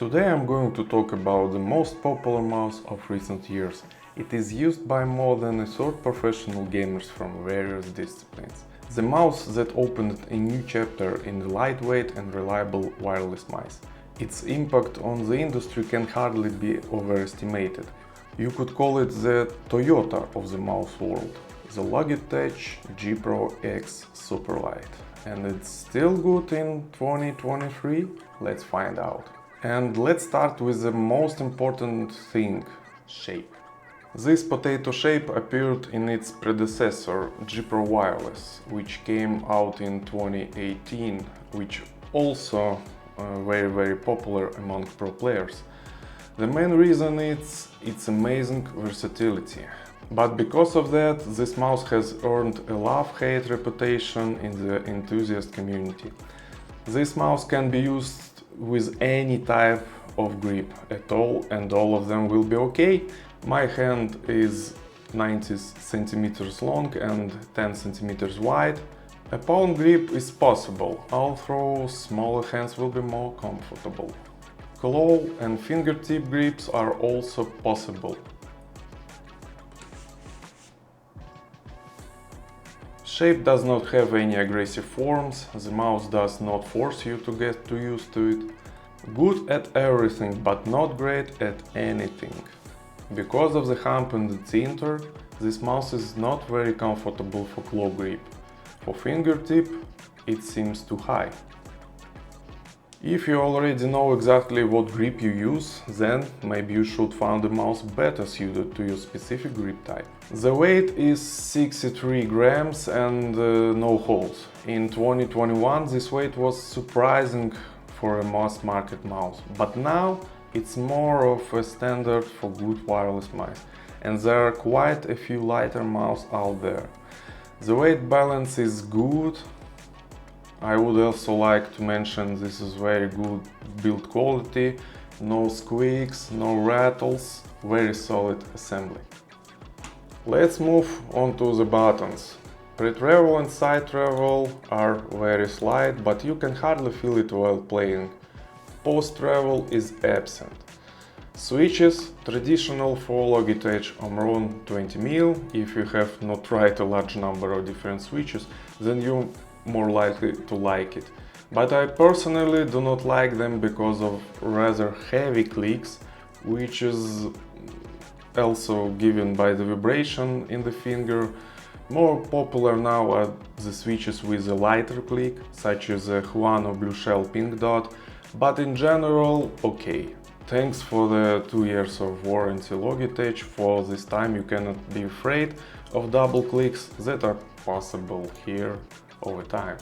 Today I'm going to talk about the most popular mouse of recent years. It is used by more than a third professional gamers from various disciplines. The mouse that opened a new chapter in the lightweight and reliable wireless mice. Its impact on the industry can hardly be overestimated. You could call it the Toyota of the mouse world, the Logitech G Pro X Superlight. And it's still good in 2023? Let's find out. And let's start with the most important thing, shape. This potato shape appeared in its predecessor, G Pro Wireless, which came out in 2018, which also very popular among pro players. The main reason is its amazing versatility. But because of that, this mouse has earned a love-hate reputation in the enthusiast community. This mouse can be used with any type of grip at all, and all of them will be okay. My hand is 90 centimeters long and 10 centimeters wide. A palm grip is possible, although smaller hands will be more comfortable. Claw and fingertip grips are also possible. Shape does not have any aggressive forms, the mouse does not force you to get too used to it. Good at everything, but not great at anything. Because of the hump in the center, this mouse is not very comfortable for claw grip. For fingertip, it seems too high. If you already know exactly what grip you use, then maybe you should find a mouse better suited to your specific grip type. The weight is 63 grams and no holes. In 2021 this weight was surprising for a mass market mouse, but now it's more of a standard for good wireless mice, and there are quite a few lighter mice out there. The weight balance is good. I would also like to mention this is very good build quality, no squeaks, no rattles, very solid assembly. Let's move on to the buttons. Pre-travel and side travel are very slight, but you can hardly feel it while playing. Post-travel is absent. Switches, traditional for Logitech Omron 20mm. If you have not tried a large number of different switches, then you're more likely to like it. But I personally do not like them because of rather heavy clicks, which is also given by the vibration in the finger. More popular now are the switches with a lighter click, such as the Huano Blue Shell Pink Dot, but in general, okay. Thanks for the 2 years of warranty Logitech. For this time you cannot be afraid of double clicks that are possible here over time.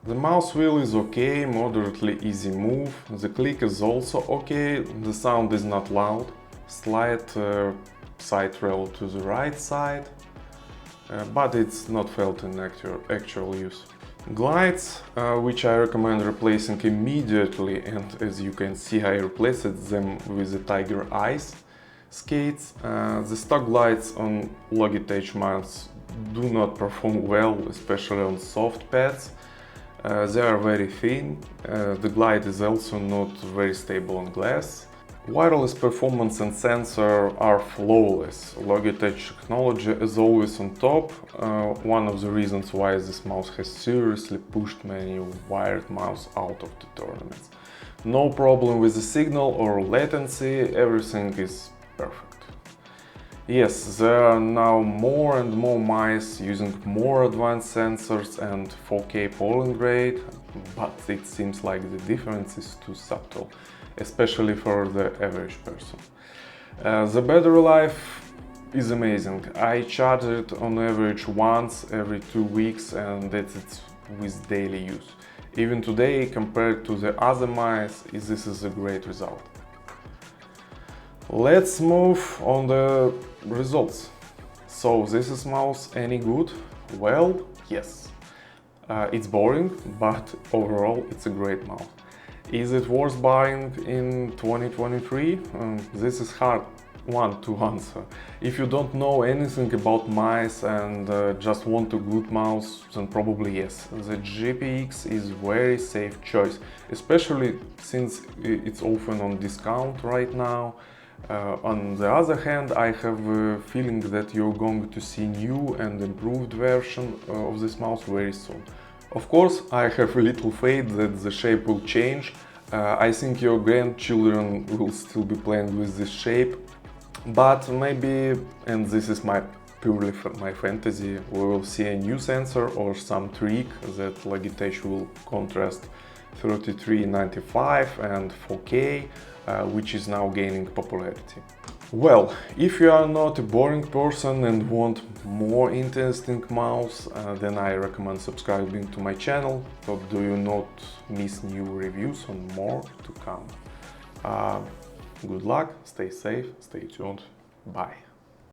The mouse wheel is okay, moderately easy move. The click is also okay, the sound is not loud. Slight side roll to the right side, but it's not felt in actual use. Glides, which I recommend replacing immediately, and as you can see I replaced them with the Tiger Eyes skates. The stock glides on Logitech mouse do not perform well, especially on soft pads. They are very thin. The glide is also not very stable on glass. Wireless performance and sensor are flawless. Logitech technology is always on top. One of the reasons why this mouse has seriously pushed many wired mouse out of the tournaments. No problem with the signal or latency, everything is perfect. Yes, there are now more and more mice using more advanced sensors and 4K polling rate, but it seems like the difference is too subtle, especially for the average person. The battery life is amazing. I charge it on average once every 2 weeks, and that's it with daily use. Even today, compared to the other mice, this is a great result. Let's move on the results. So, this mouse any good? Well, yes. It's boring, but overall it's a great mouse. Is it worth buying in 2023? This is hard one to answer. If you don't know anything about mice and just want a good mouse, then probably yes. The GPX is very safe choice, especially since it's often on discount right now. On the other hand, I have a feeling that you're going to see new and improved version of this mouse very soon. Of course, I have a little faith that the shape will change. I think your grandchildren will still be playing with this shape, but maybe, and this is purely my fantasy, we will see a new sensor or some trick that Logitech will contrast 3395 and 4K, which is now gaining popularity. Well, if you are not a boring person and want more interesting mouse, then I recommend subscribing to my channel, so do you not miss new reviews and more to come. Good luck, stay safe, stay tuned, bye.